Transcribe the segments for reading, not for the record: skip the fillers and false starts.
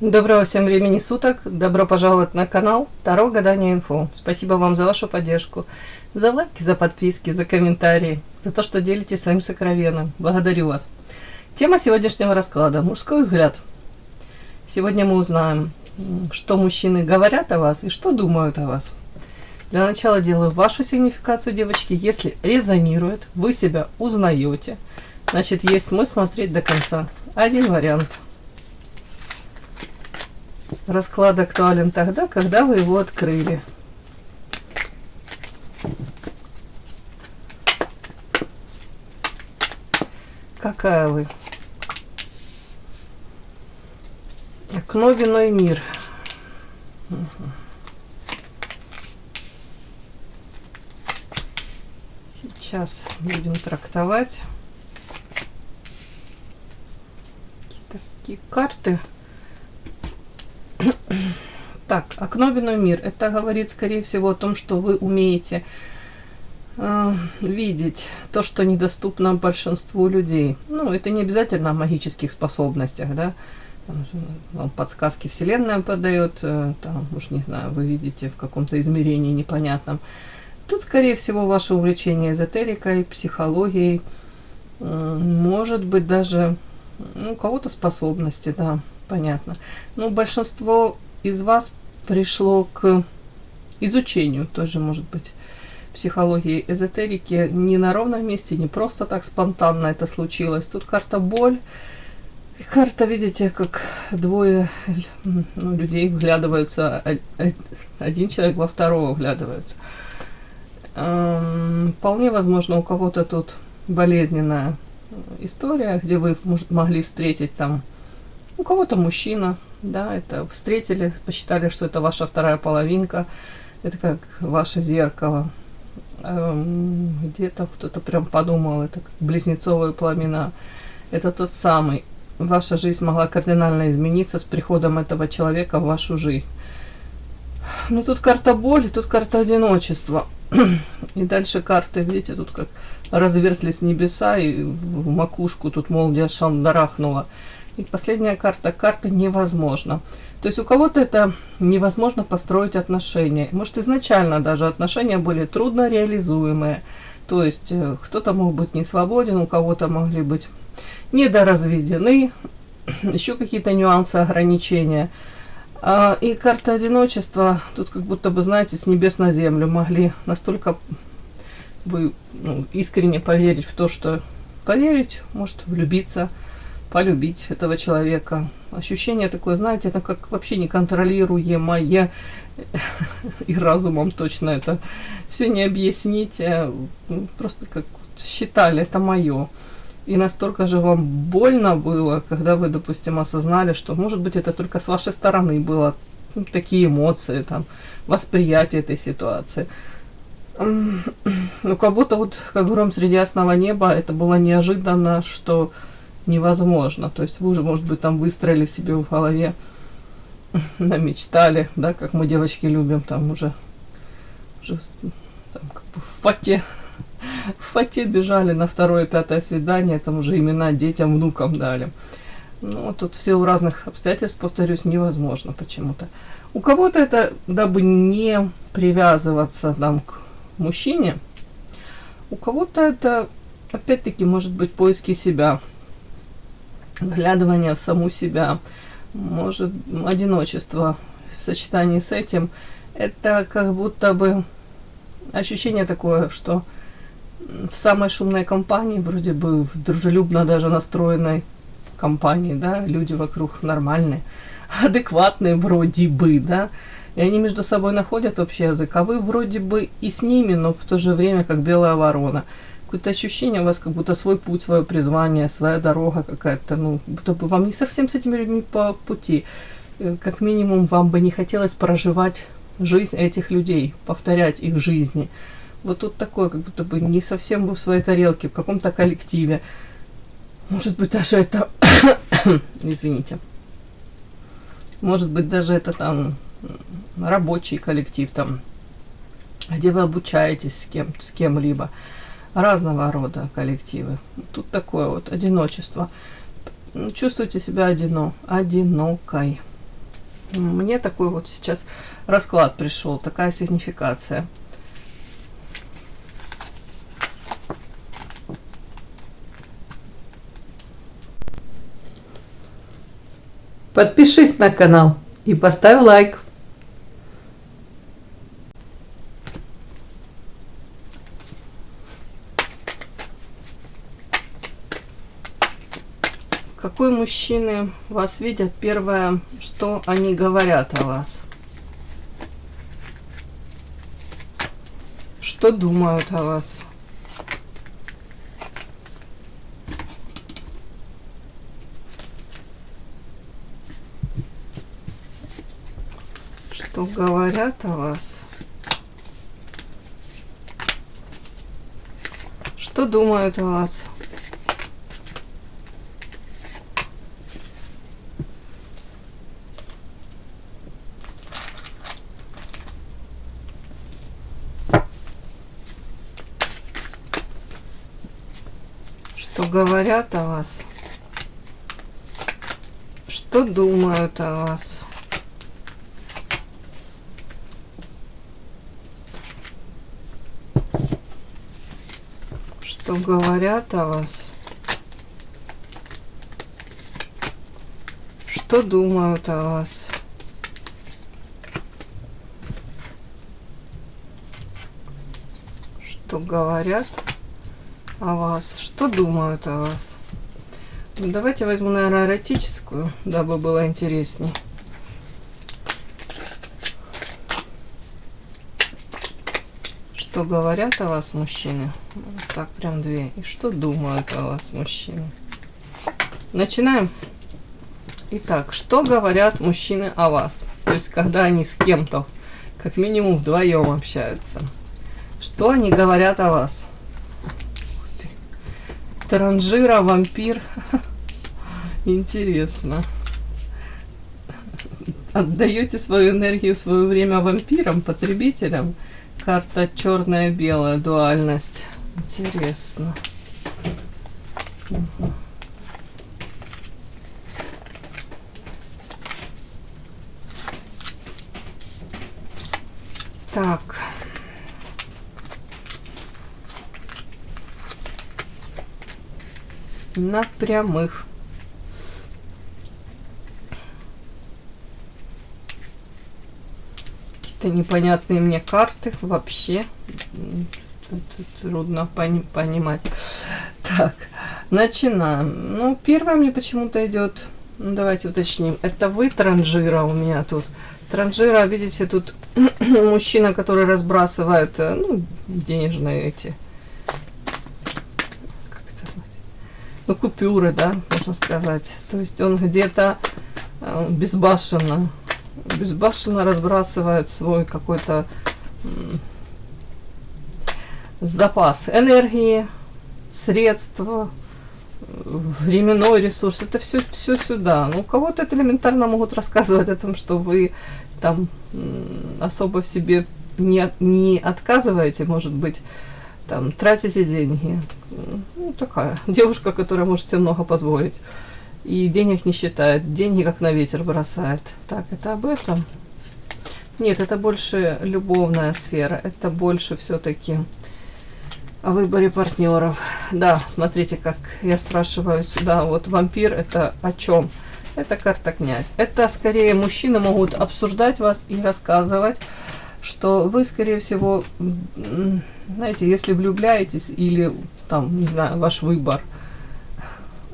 Доброго всем времени суток, добро пожаловать на канал Таро Гадание Инфо. Спасибо вам за вашу поддержку, за лайки, за подписки, за комментарии, за то, что делитесь своим сокровенным. Благодарю вас. Тема сегодняшнего расклада – мужской взгляд. Сегодня мы узнаем, что мужчины говорят о вас и что думают о вас. Для начала делаю вашу сигнификацию, девочки. Если резонирует, вы себя узнаете, значит есть смысл смотреть до конца. Один вариант. Расклад актуален тогда, когда вы его открыли. Какая вы? Окно, вино и мир. Сейчас будем трактовать. Такие карты. Так, окно, вино, мир. Это говорит, скорее всего, о том, что вы умеете видеть то, что недоступно большинству людей. Ну, это не обязательно о магических способностях, да. Вам подсказки Вселенная подает, там, уж не знаю, вы видите в каком-то измерении непонятном. Тут, скорее всего, ваше увлечение эзотерикой, психологией, может быть, даже у кого-то способности, да, понятно. Но большинство из вас пришло к изучению, тоже может быть, психологии, эзотерики не на ровном месте, не просто так спонтанно это случилось. Тут карта боль. И карта, видите, как двое людей вглядываются, один человек во второго вглядывается. Вполне возможно, у кого-то тут болезненная история, где вы, может, могли встретить там, у кого-то мужчина, да, это встретили, посчитали, что это ваша вторая половинка, это как ваше зеркало. Где-то кто-то прям подумал, это как близнецовые пламена. Это тот самый. Ваша жизнь могла кардинально измениться с приходом этого человека в вашу жизнь. Ну, тут карта боли, тут карта одиночества. И дальше карты, видите, тут как разверзлись небеса, и в макушку тут молния шандарахнула. И последняя карта, карта невозможно. То есть у кого-то это невозможно построить отношения. Может, изначально даже отношения были трудно реализуемые. То есть кто-то мог быть не свободен, у кого-то могли быть недоразведены, еще какие-то нюансы, ограничения. И карта одиночества, тут как будто бы, знаете, с небес на землю могли настолько вы искренне поверить в то, что поверить, может влюбиться, полюбить этого человека. Ощущение такое, знаете, это как вообще неконтролируемое, и разумом точно это все не объяснить, просто как считали, это мое. И настолько же вам больно было, когда вы, допустим, осознали, что, может быть, это только с вашей стороны было, такие эмоции, там, восприятие этой ситуации. У кого-то, вот, как гром среди ясного неба, это было неожиданно, что невозможно. То есть вы уже, может быть, там выстроили себе в голове, намечтали, да, как мы, девочки, любим, там уже там, как бы в фате бежали на второе, пятое свидание, там уже имена детям, внукам дали. Ну, тут в силу разных обстоятельств, повторюсь, невозможно почему-то. У кого-то это, дабы не привязываться там к мужчине, у кого-то это, опять-таки, может быть, поиски себя, вглядывание в саму себя, может, одиночество в сочетании с этим. Это как будто бы ощущение такое, что в самой шумной компании, вроде бы в дружелюбно даже настроенной компании, да, люди вокруг нормальные, адекватные вроде бы, да, и они между собой находят общий язык, а вы вроде бы и с ними, но в то же время как белая ворона. Какое-то ощущение у вас, как будто свой путь, свое призвание, своя дорога какая-то, ну, будто бы вам не совсем с этими людьми по пути. Как минимум, вам бы не хотелось проживать жизнь этих людей, повторять их жизни. Вот тут такое, как будто бы не совсем вы в своей тарелке, в каком-то коллективе. Может быть, даже это... Извините. Может быть, даже это там рабочий коллектив, там, где вы обучаетесь с кем-либо. Разного рода коллективы. Тут такое вот одиночество. Чувствуйте себя одинокой. Мне такой вот сейчас расклад пришел, такая сигнификация. Подпишись на канал и поставь лайк. Какой мужчины вас видят? Первое, что они говорят о вас? Что думают о вас? Что говорят о вас? Что думают о вас? Что говорят о вас? Что думают о вас? Что говорят о вас? Что думают о вас? Что говорят о вас? Что думают о вас? Ну, давайте возьму, наверное, эротическую, дабы было интересней. Что говорят о вас мужчины? Вот так, прям две. И что думают о вас мужчины? Начинаем. Итак, что говорят мужчины о вас? То есть, когда они с кем-то, как минимум вдвоем общаются. Что они говорят о вас? Транжира, вампир. Интересно. Отдаете свою энергию, свое время вампирам, потребителям? Карта черная-белая, дуальность. Интересно. Угу. Так. На прямых. Какие-то непонятные мне карты вообще. Тут трудно понимать. Так, начинаем. Ну, первое мне почему-то идет. Давайте уточним. Это вы, транжира, у меня тут. Транжира, видите, тут мужчина, который разбрасывает, ну, денежные эти, как это назвать? Ну, купюры, да, можно сказать. То есть он где-то безбашенно разбрасывает свой какой-то запас энергии, средства, временной ресурс, это все сюда. Ну, у кого-то это элементарно могут рассказывать о том, что вы там особо в себе не отказываете, может быть, там тратите деньги. Ну, такая девушка, которая может себе много позволить. И денег не считает, деньги как на ветер бросает. Так, это об этом? Нет, это больше любовная сфера, это больше все-таки о выборе партнеров. Да, смотрите, как я спрашиваю сюда, вот вампир, это о чем? Это карта князь. Это скорее мужчины могут обсуждать вас и рассказывать, что вы, скорее всего, знаете, если влюбляетесь или там, не знаю, ваш выбор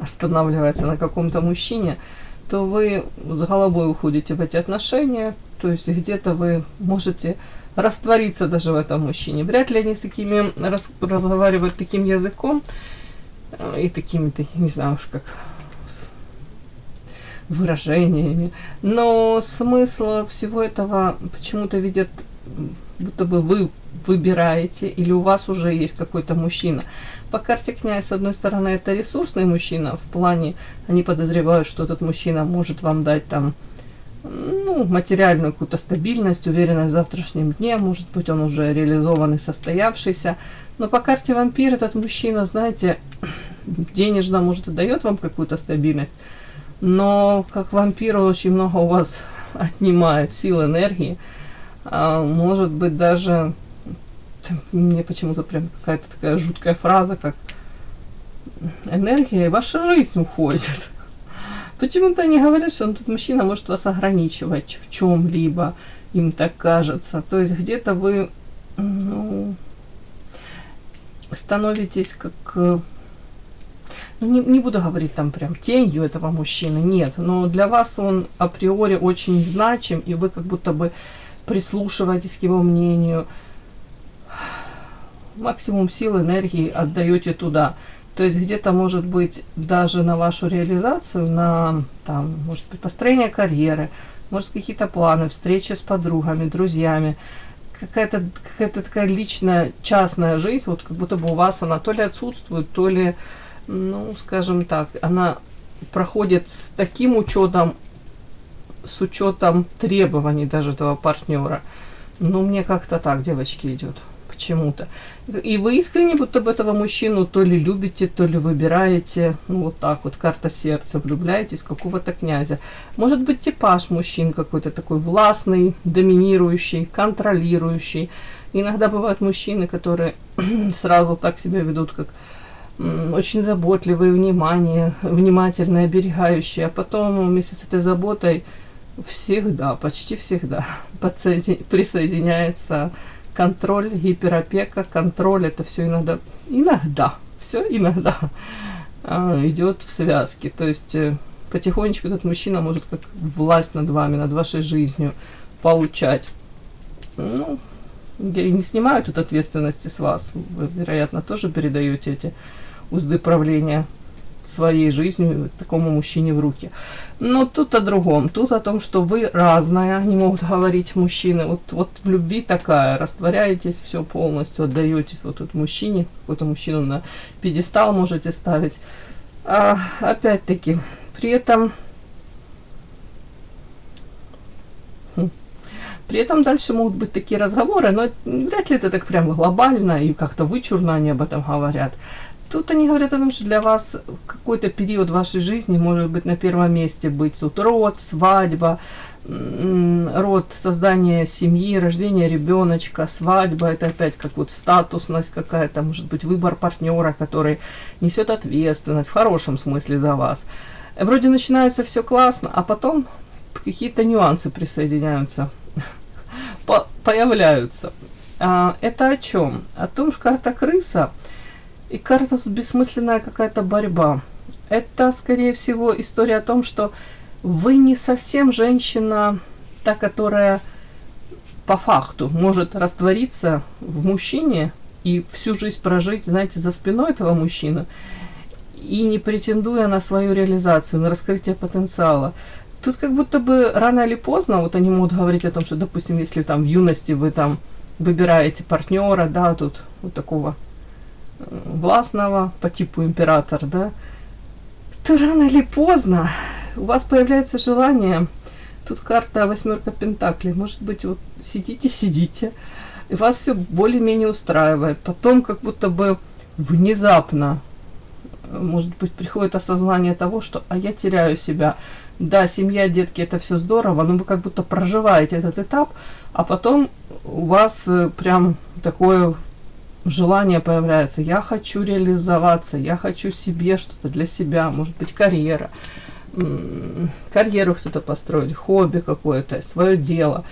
останавливается на каком-то мужчине, то вы с головой уходите в эти отношения, то есть где-то вы можете раствориться даже в этом мужчине. Вряд ли они с такими разговаривают таким языком и такими, не знаю уж как, выражениями. Но смысл всего этого почему-то видят, будто бы вы выбираете или у вас уже есть какой-то мужчина. По карте князь, с одной стороны, это ресурсный мужчина, в плане, они подозревают, что этот мужчина может вам дать там, ну, материальную какую-то стабильность, уверенность в завтрашнем дне, может быть, он уже реализованный, состоявшийся. Но по карте вампир этот мужчина, знаете, денежно, может, и дает вам какую-то стабильность, но как вампиру очень много у вас отнимает сил, энергии, может быть даже, мне почему-то прям какая-то такая жуткая фраза, как энергия и ваша жизнь уходит. Почему-то они говорят, что тут мужчина может вас ограничивать в чем-либо, им так кажется. То есть где-то вы становитесь как... не буду говорить там прям тенью этого мужчины, нет. Но для вас он априори очень значим, и вы как будто бы прислушиваетесь к его мнению. Максимум сил, энергии отдаете туда. То есть где-то, может быть, даже на вашу реализацию, на, там, может быть, построение карьеры, может, какие-то планы, встречи с подругами, друзьями, какая-то такая личная, частная жизнь, вот как будто бы у вас она то ли отсутствует, то ли, ну, скажем так, она проходит с таким учетом, с учетом требований даже этого партнера. Ну, мне как-то так, девочки, идет. Почему-то. И вы искренне будто бы этого мужчину то ли любите, то ли выбираете. Ну, вот так вот, карта сердца, влюбляетесь в какого-то князя. Может быть, типаж мужчин какой-то такой властный, доминирующий, контролирующий. Иногда бывают мужчины, которые сразу так себя ведут, как очень заботливые, внимательные, оберегающие. А потом вместе с этой заботой всегда, почти всегда присоединяется контроль, гиперопека, контроль, это все иногда идет в связке. То есть потихонечку этот мужчина может как власть над вами, над вашей жизнью получать. Ну, я не снимаю тут ответственности с вас. Вы, вероятно, тоже передаете эти узды правления своей жизнью такому мужчине в руки. Но тут о другом. Тут о том, что вы разная, не могут говорить мужчины. Вот в любви такая, растворяетесь все полностью, отдаетесь вот тут мужчине, какой-то мужчину на пьедестал можете ставить. А опять-таки, при этом дальше могут быть такие разговоры, но вряд ли это так прям глобально и как-то вычурно они об этом говорят. Тут они говорят о том, что для вас какой-то период вашей жизни может быть на первом месте быть тут род, свадьба, род, создание семьи, рождение ребеночка, свадьба, это опять как вот статусность какая-то, может быть выбор партнера, который несет ответственность в хорошем смысле за вас. Вроде начинается все классно, а потом какие-то нюансы присоединяются, появляются. Это о чем? О том, что карта крыса. И карта тут бессмысленная какая-то борьба. Это, скорее всего, история о том, что вы не совсем женщина, та, которая по факту может раствориться в мужчине и всю жизнь прожить, знаете, за спиной этого мужчины, и не претендуя на свою реализацию, на раскрытие потенциала. Тут как будто бы рано или поздно, вот они могут говорить о том, что, допустим, если там в юности вы там выбираете партнера, да, тут вот такого властного по типу император, да, то рано или поздно у вас появляется желание. Тут карта 8 пентаклей. Может быть, вот сидите, и вас все более-менее устраивает. Потом как будто бы внезапно, может быть, приходит осознание того, что я теряю себя. Да, семья, детки, это все здорово, но вы как будто проживаете этот этап, а потом у вас прям такое желание появляется. Я хочу реализоваться, я хочу себе что-то для себя, может быть, карьера. Карьеру кто-то построить, хобби какое-то, свое дело.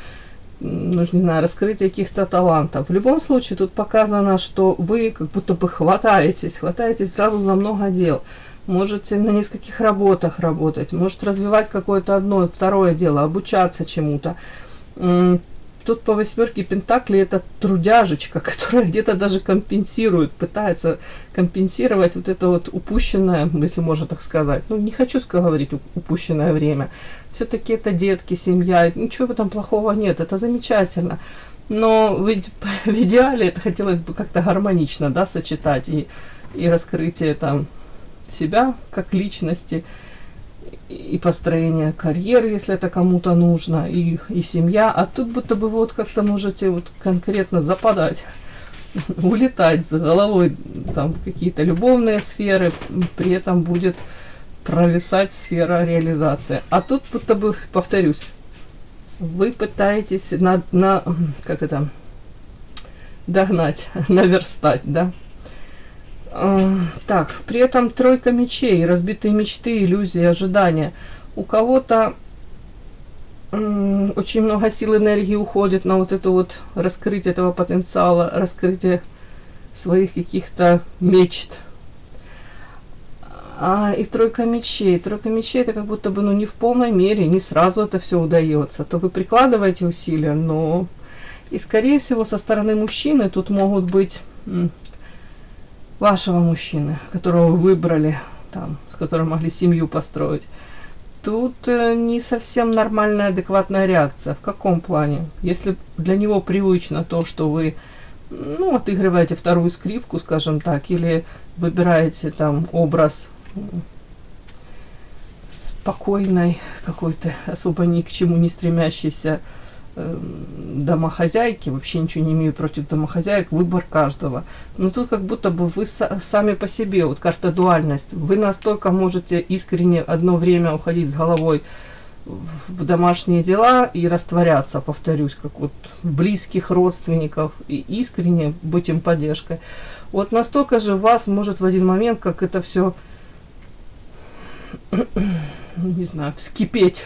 Нужно, не знаю, раскрытие каких-то талантов. В любом случае, тут показано, что вы как будто бы хватаетесь сразу за много дел. Можете на нескольких работах работать, может развивать какое-то одно, второе дело, обучаться чему-то. Тут по 8 пентаклей это трудяжечка, которая где-то даже компенсирует, пытается компенсировать вот это вот упущенное, если можно так сказать. Ну, не хочу говорить упущенное время. Все-таки это детки, семья, ничего в этом плохого нет, это замечательно. Но ведь в идеале это хотелось бы как-то гармонично, да, сочетать и раскрытие там себя как личности, и построение карьеры, если это кому-то нужно, и семья. А тут будто бы вот как-то можете вот конкретно западать, улетать с головой там в какие-то любовные сферы, при этом будет провисать сфера реализации. А тут будто бы, повторюсь, вы пытаетесь как это, догнать, наверстать, да. Так, при этом тройка мечей, разбитые мечты, иллюзии, ожидания. У кого-то очень много сил, энергии уходит на вот это вот раскрытие этого потенциала, раскрытие своих каких-то мечт. И тройка мечей. Тройка мечей это как будто бы, ну, не в полной мере, не сразу это все удается. То вы прикладываете усилия, но и скорее всего со стороны мужчины тут могут быть вашего мужчины, которого вы выбрали, там, с которым могли семью построить. Тут не совсем нормальная, адекватная реакция. В каком плане? Если для него привычно то, что вы, ну, отыгрываете вторую скрипку, скажем так, или выбираете там образ спокойной, какой-то особо ни к чему не стремящейся домохозяйки, вообще ничего не имею против домохозяек, выбор каждого. Но тут как будто бы вы сами по себе, вот карта дуальность, вы настолько можете искренне одно время уходить с головой в домашние дела и растворяться, повторюсь, как вот близких родственников, и искренне быть им поддержкой. Вот настолько же вас может в один момент, как это все, не знаю, вскипеть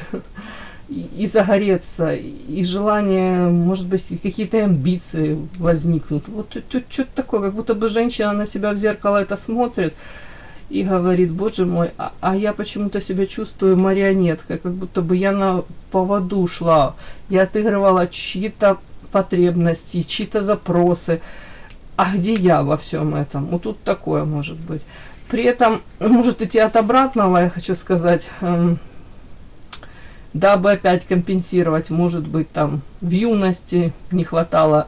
и загореться, и желание, может быть, какие-то амбиции возникнут. Вот тут что-то такое, как будто бы женщина на себя в зеркало это смотрит и говорит: боже мой, а я почему-то себя чувствую марионеткой, как будто бы я на поводу шла, я отыгрывала чьи-то потребности, чьи-то запросы. А где я во всем этом? Вот тут такое может быть. При этом может идти от обратного, я хочу сказать, дабы опять компенсировать, может быть, там в юности не хватало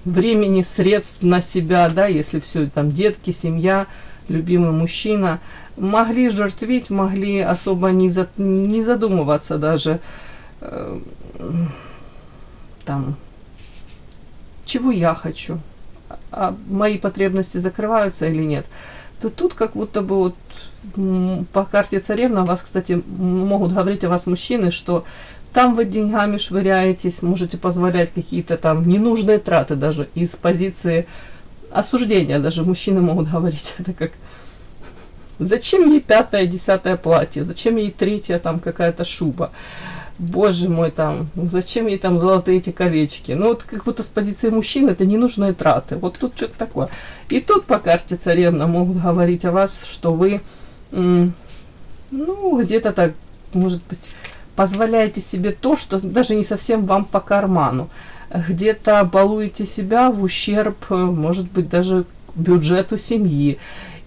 времени, средств на себя, да, если все там детки, семья, любимый мужчина, могли жертвить, могли особо не задумываться даже там, чего я хочу, а мои потребности закрываются или нет. То тут как будто бы вот по карте царевна вас, кстати, могут говорить о вас мужчины, что там вы деньгами швыряетесь, можете позволять какие-то там ненужные траты даже из позиции осуждения. Даже мужчины могут говорить это как: зачем ей 5-е, 10-е платье, зачем ей 3-я там какая-то шуба, боже мой, там, зачем ей там золотые эти колечки. Ну вот как будто с позиции мужчин это ненужные траты. Вот тут что-то такое. И тут по карте царевна могут говорить о вас, что вы где-то так, может быть, позволяете себе то, что даже не совсем вам по карману. Где-то балуете себя в ущерб, может быть, даже бюджету семьи.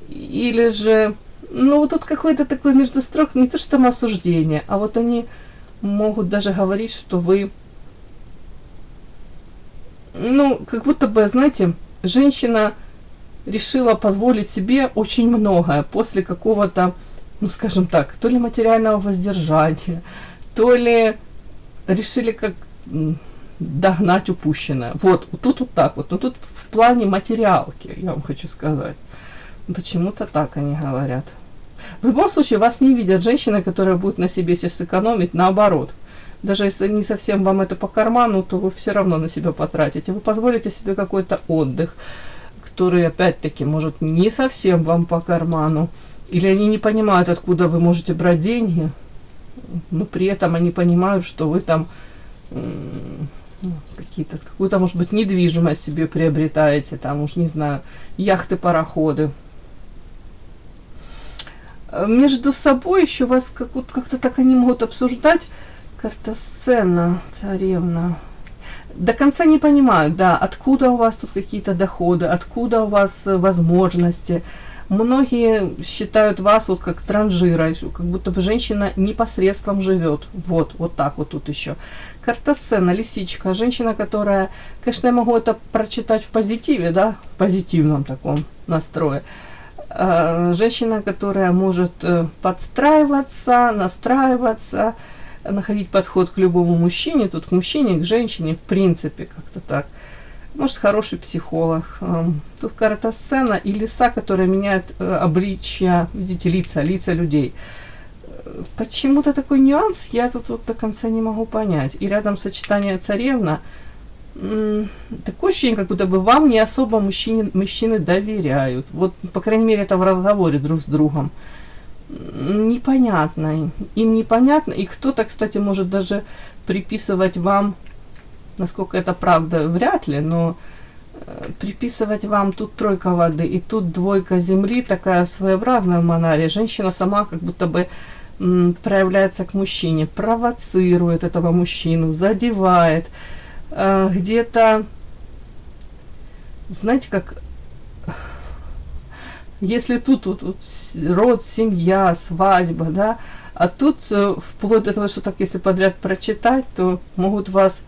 Или же, вот тут какой-то такой между строк, не то что там осуждение, а вот они могут даже говорить, что вы, как будто бы, знаете, женщина решила позволить себе очень многое после какого-то, скажем так, то ли материального воздержания, то ли решили как догнать упущенное. Вот тут вот так вот. Но тут в плане материалки, я вам хочу сказать. Почему-то так они говорят. В любом случае, вас не видят женщины, которая будет на себе сейчас сэкономить, наоборот. Даже если не совсем вам это по карману, то вы все равно на себя потратите. Вы позволите себе какой-то отдых, который, опять-таки, может не совсем вам по карману. Или они не понимают, откуда вы можете брать деньги, но при этом они понимают, что вы там какую-то, может быть, недвижимость себе приобретаете, там, уж не знаю, яхты, пароходы. Между собой еще вас как-то так они могут обсуждать. Карта сцена, царевна. До конца не понимают, да, откуда у вас тут какие-то доходы, откуда у вас возможности. Многие считают вас вот как транжира, как будто бы женщина непосредством живет. Вот так вот тут еще. Карта сцена, лисичка, женщина, которая, конечно, я могу это прочитать в позитиве, да, в позитивном таком настрое. Женщина, которая может подстраиваться, настраиваться, находить подход к любому мужчине, тут к мужчине, к женщине, в принципе, как-то так. Может, хороший психолог. Тут карта сцена и лиса, которая меняет обличья, видите, лица людей. почему-то такой нюанс я тут вот до конца не могу понять. И рядом сочетание царевна, такое ощущение, как будто бы вам не особо мужчины доверяют. Вот, по крайней мере, это в разговоре друг с другом. Непонятно. Им непонятно. И кто-то, кстати, может даже приписывать вам, насколько это правда, вряд ли, но приписывать вам тут тройка воды и тут двойка земли, такая своеобразная в Манаре. Женщина сама как будто бы проявляется к мужчине, провоцирует этого мужчину, задевает. Где-то, знаете, как, если тут род, семья, свадьба, да, а тут вплоть до того, что так, если подряд прочитать, то могут вас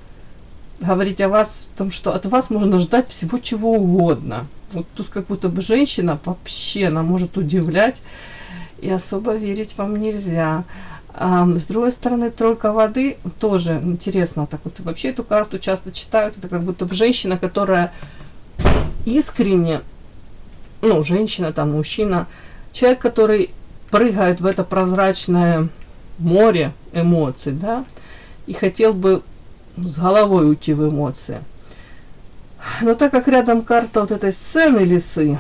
говорить о вас, в том, что от вас можно ждать всего чего угодно. Вот тут как будто бы женщина вообще, она может удивлять, и особо верить вам нельзя. С другой стороны, тройка воды тоже интересно. Так вот, вообще эту карту часто читают. Это как будто бы женщина, которая искренне, ну, женщина, там, мужчина, человек, который прыгает в это прозрачное море эмоций, да, и хотел бы с головой уйти в эмоции. Но так как рядом карта вот этой сцены лисы,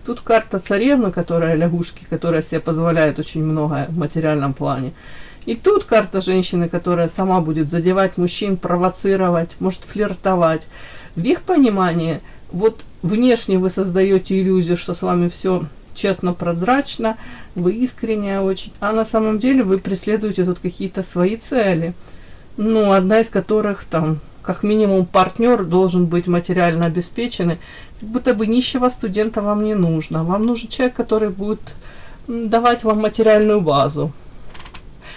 тут карта царевны, которая лягушки, которая себе позволяет очень многое в материальном плане. И тут карта женщины, которая сама будет задевать мужчин, провоцировать, может флиртовать. В их понимании, вот внешне вы создаете иллюзию, что с вами все честно, прозрачно, вы искренне очень, а на самом деле вы преследуете тут какие-то свои цели. Ну, одна из которых там, как минимум, партнер должен быть материально обеспеченный. Как будто бы нищего студента вам не нужно. Вам нужен человек, который будет давать вам материальную базу.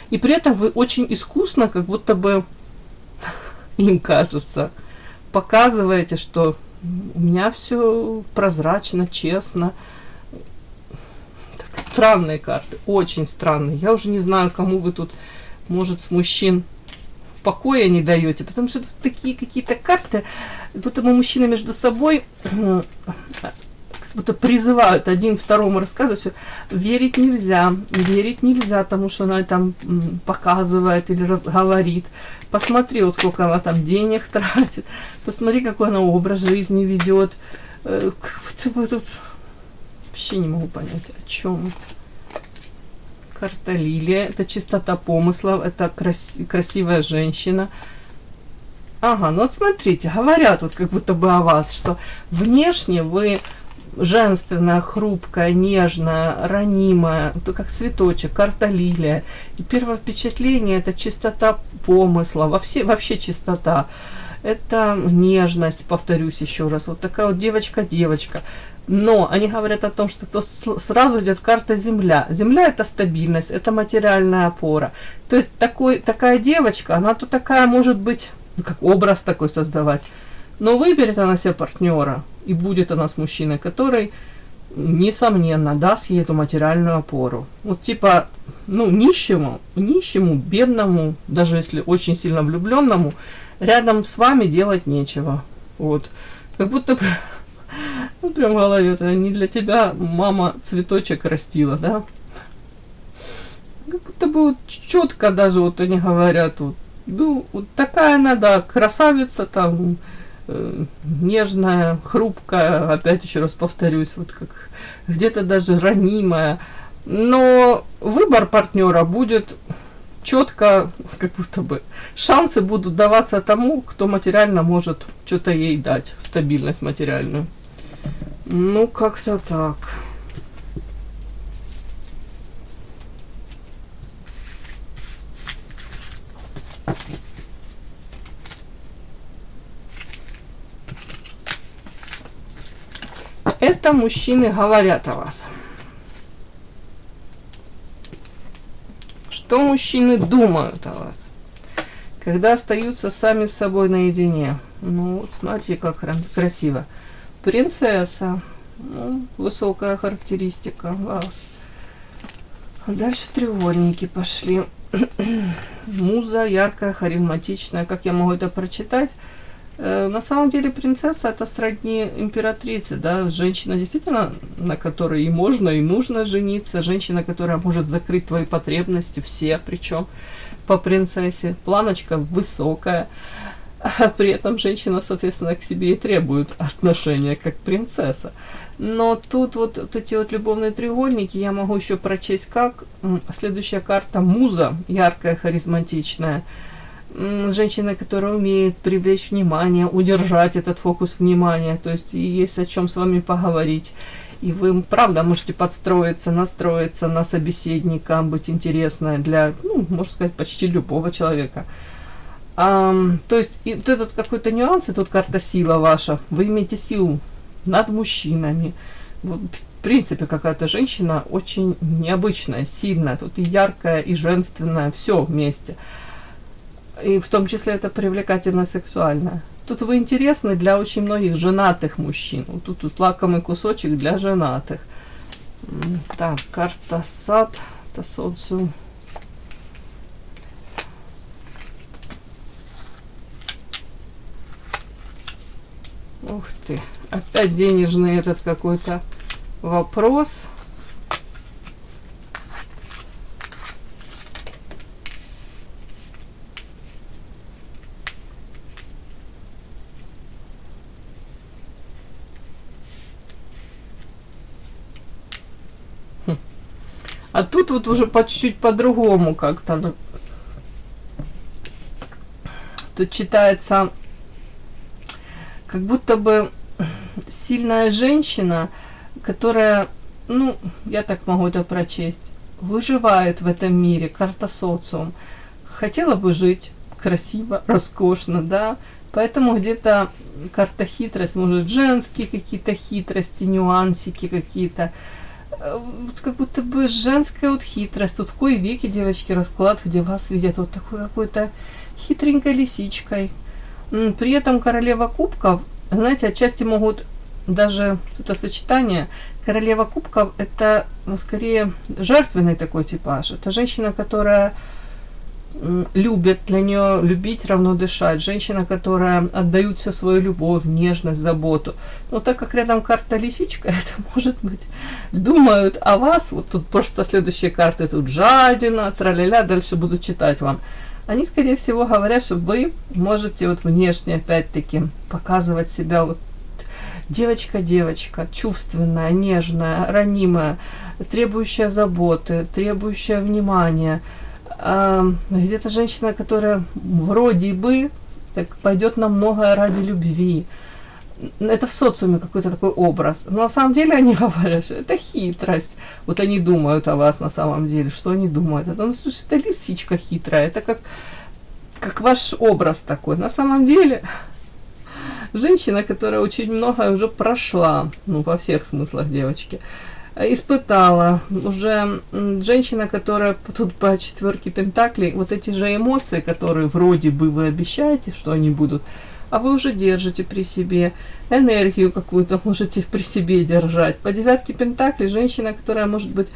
И при этом вы очень искусно, как будто бы, им кажется, показываете, что у меня все прозрачно, честно. Так, странные карты, очень странные. Я уже не знаю, кому вы тут, может, с мужчин покоя не даете, потому что тут такие какие-то карты, будто бы мужчины между собой как будто призывают один второму рассказывать, что верить нельзя тому, что она там показывает или говорит. Посмотри, вот сколько она там денег тратит, посмотри, какой она образ жизни ведет. Тут вообще не могу понять, о чем. Карта лилия, это чистота помыслов, это красивая женщина. Ага, ну вот смотрите, говорят вот как будто бы о вас, что внешне вы женственная, хрупкая, нежная, ранимая, то как цветочек, карта лилия. И первое впечатление это чистота помысла, вообще чистота. Это нежность, повторюсь еще раз, вот такая вот девочка-девочка. Но они говорят о том, что то сразу идет карта Земля. Земля это стабильность, это материальная опора. То есть такая девочка, она то такая может быть, как образ такой создавать. Но выберет она себе партнера, и будет она с мужчиной, который, несомненно, даст ей эту материальную опору. Вот типа, ну, нищему, бедному, даже если очень сильно влюбленному, рядом с вами делать нечего. Вот. Как будто бы, ну, прям в голове, это не для тебя мама цветочек растила, да? Как будто бы вот четко даже вот они говорят, вот, ну, вот такая она, да, красавица там, нежная, хрупкая, опять еще раз повторюсь, вот как где-то даже ранимая. Но выбор партнера будет четко, как будто бы шансы будут даваться тому, кто материально может что-то ей дать, стабильность материальную. Ну, как-то так. Это мужчины говорят о вас. Что мужчины думают о вас, когда остаются сами с собой наедине? Ну, вот смотрите, как красиво. Принцесса. Ну, высокая характеристика вас. Дальше треугольники пошли. Муза яркая, харизматичная. Как я могу это прочитать? На самом деле принцесса это сродни императрице, да, женщина действительно, на которой и можно, и нужно жениться, женщина, которая может закрыть твои потребности, все причем по принцессе, планочка высокая, а при этом женщина, соответственно, к себе и требует отношения как принцесса. Но тут вот эти вот любовные треугольники я могу еще прочесть как. Следующая карта муза, яркая, харизматичная. Женщина, которая умеет привлечь внимание, удержать этот фокус внимания, то есть есть о чем с вами поговорить. И вы, правда, можете подстроиться, настроиться на собеседника, быть интересной для, ну, можно сказать, почти любого человека. То есть и вот этот какой-то нюанс, и тут карта сила ваша. Вы имеете силу над мужчинами. Вот, в принципе, какая-то женщина очень необычная, сильная, тут и яркая, и женственная, все вместе. И в том числе это привлекательно сексуально. Тут вы интересны для очень многих женатых мужчин. Вот тут лакомый кусочек для женатых. Так, карта сад, это социум. Ух ты, опять денежный этот какой-то вопрос. А тут вот уже по чуть-чуть по-другому как-то. Тут читается, как будто бы сильная женщина, которая, ну, я так могу это прочесть, выживает в этом мире, карта социум. Хотела бы жить красиво, роскошно, да, поэтому где-то карта хитрость, может, женские какие-то хитрости, нюансики какие-то. Вот как будто бы женская вот хитрость. Тут в кои веки, девочки, расклад, где вас видят вот такой какой-то хитренькой лисичкой. При этом королева кубков, знаете, отчасти могут даже это сочетание. Королева кубков это скорее жертвенный такой типаж. Это женщина, которая любит, для нее любить равно дышать. Женщина, которая отдает всю свою любовь, нежность, заботу. Но так как рядом карта лисичка, это может быть думают о вас. Вот тут просто следующие карты, тут жадина, тра-ля-ля, дальше буду читать вам. Они, скорее всего, говорят, что вы можете вот внешне, опять-таки, показывать себя вот девочка, чувственная, нежная, ранимая, требующая заботы, требующая внимания. Где-то женщина, которая вроде бы так пойдет на многое ради любви. Это в социуме какой-то такой образ. Но на самом деле они говорят, что это хитрость. Вот они думают о вас на самом деле. Что они думают? Ну, слушай, это лисичка хитрая. Это как ваш образ такой. На самом деле женщина, которая очень многое уже прошла. Ну, во всех смыслах, девочки. Испытала. Уже женщина, которая тут по четверке пентаклей, вот эти же эмоции, которые вроде бы вы обещаете, что они будут, а вы уже держите при себе, энергию какую-то можете при себе держать. По девятке пентаклей женщина, которая может быть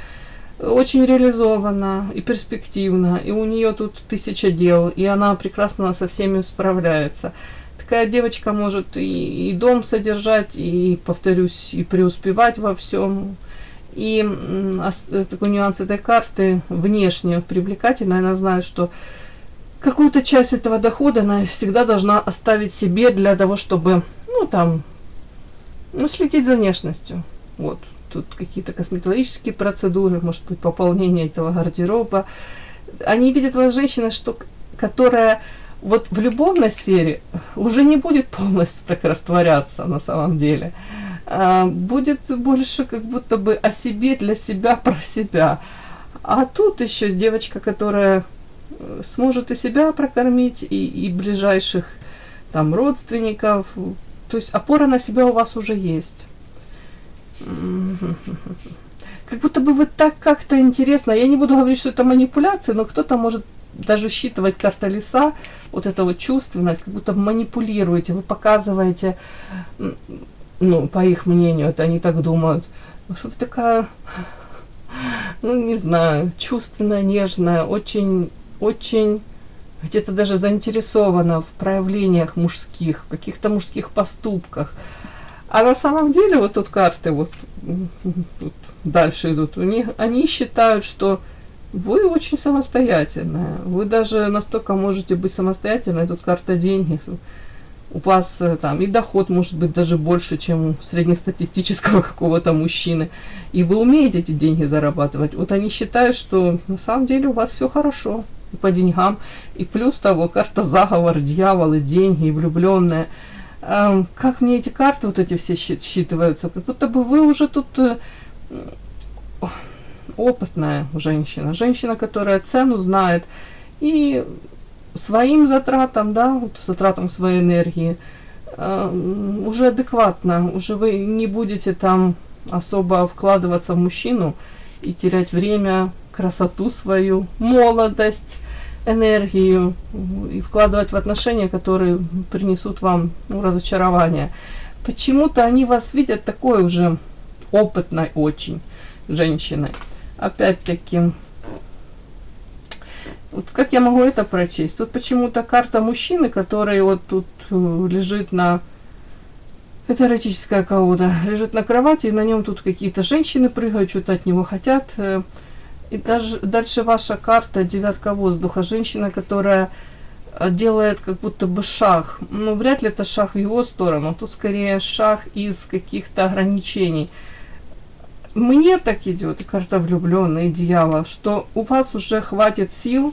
очень реализована и перспективна, и у нее тут 1000 дел, и она прекрасно со всеми справляется. Такая девочка может и дом содержать, и, повторюсь, и преуспевать во всем. И такой нюанс этой карты внешне привлекательная, она знает, что какую-то часть этого дохода она всегда должна оставить себе для того, чтобы, ну, там, ну, следить за внешностью. Вот, тут какие-то косметологические процедуры, может быть, пополнение этого гардероба. Они видят вас женщина, что, которая вот в любовной сфере уже не будет полностью так растворяться на самом деле. Будет больше как будто бы о себе, для себя, про себя. А тут еще девочка, которая сможет и себя прокормить, и ближайших там родственников. То есть опора на себя у вас уже есть. Как будто бы вы так как-то интересно. Я не буду говорить, что это манипуляция, но кто-то может даже считывать карта лиса, вот эта вот чувственность, как будто манипулируете, вы показываете, ну, по их мнению, это они так думают, что вы такая, ну, не знаю, чувственная, нежная, очень, очень где-то даже заинтересована в проявлениях мужских, в каких-то мужских поступках. А на самом деле вот тут карты вот тут дальше идут. Они считают, что вы очень самостоятельная. Вы даже настолько можете быть самостоятельной. Тут карта деньги. У вас там и доход может быть даже больше, чем у среднестатистического какого-то мужчины. И вы умеете эти деньги зарабатывать. Вот они считают, что на самом деле у вас все хорошо и по деньгам. И плюс того, карта заговор, дьяволы, деньги и влюбленные. Как мне эти карты вот эти все считываются? Как будто бы вы уже тут опытная женщина. Женщина, которая цену знает и своим затратам, да, вот затратам своей энергии уже адекватно. Уже вы не будете там особо вкладываться в мужчину и терять время, красоту свою, молодость, энергию и вкладывать в отношения, которые принесут вам разочарование. Почему-то они вас видят такой уже опытной очень женщиной. Опять-таки, вот как я могу это прочесть? Тут почему-то карта мужчины, который вот тут лежит на... Это эротическая колода. Лежит на кровати, и на нем тут какие-то женщины прыгают, что-то от него хотят. И даже дальше ваша карта, девятка воздуха. Женщина, которая делает как будто бы шаг. Ну, вряд ли это шаг в его сторону. Тут скорее шаг из каких-то ограничений. Мне так идет, и карта влюбленный, дьявол, что у вас уже хватит сил,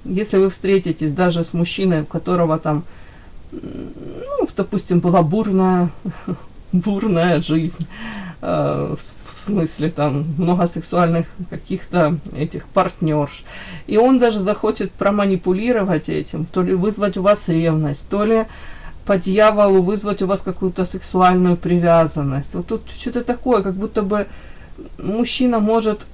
если вы встретитесь даже с мужчиной, у которого там, ну, допустим, была бурная жизнь, в смысле там много сексуальных каких-то этих партнерш, и он даже захочет проманипулировать этим, то ли вызвать у вас ревность, то ли по дьяволу вызвать у вас какую-то сексуальную привязанность. Вот тут что-то такое, как будто бы мужчина может,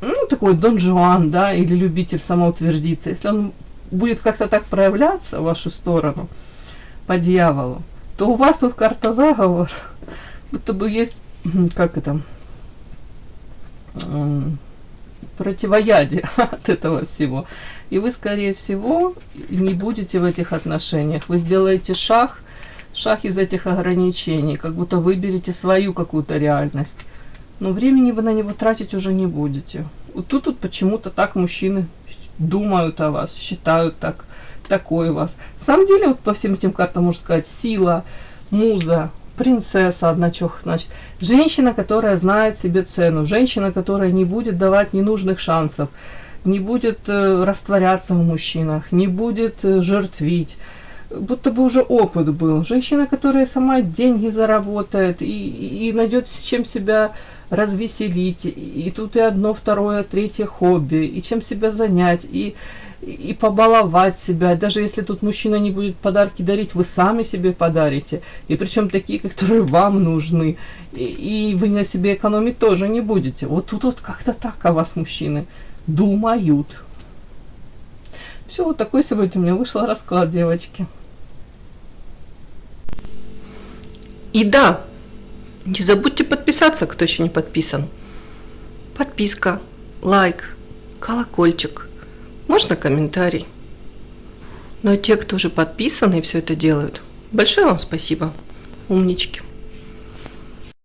ну, такой Дон Жуан, да, или любитель самоутвердиться. Если он будет как-то так проявляться в вашу сторону, по дьяволу, то у вас тут карта заговор, будто бы есть, как это, противоядие от этого всего. И вы, скорее всего, не будете в этих отношениях. Вы сделаете шаг из этих ограничений, как будто выберете свою какую-то реальность. Но времени вы на него тратить уже не будете. Вот тут почему-то так мужчины думают о вас, считают так, такой вас. На самом деле, вот по всем этим картам можно сказать, сила, муза, принцесса, одна чёх, значит, женщина, которая знает себе цену, женщина, которая не будет давать ненужных шансов, не будет растворяться в мужчинах, не будет жертвить, будто бы уже опыт был. Женщина, которая сама деньги заработает и найдет с чем себя развеселить, и тут и одно, второе, третье хобби, и чем себя занять, и побаловать себя. Даже если тут мужчина не будет подарки дарить, вы сами себе подарите. И причем такие, которые вам нужны. И вы на себе экономить тоже не будете. Вот тут вот как-то так о вас мужчины думают. Все, вот такой сегодня у меня вышел расклад, девочки. И да, не забудьте подписаться, кто еще не подписан. Подписка, лайк, колокольчик. Можно комментарий. Ну а те, кто уже подписаны и все это делают, большое вам спасибо. Умнички.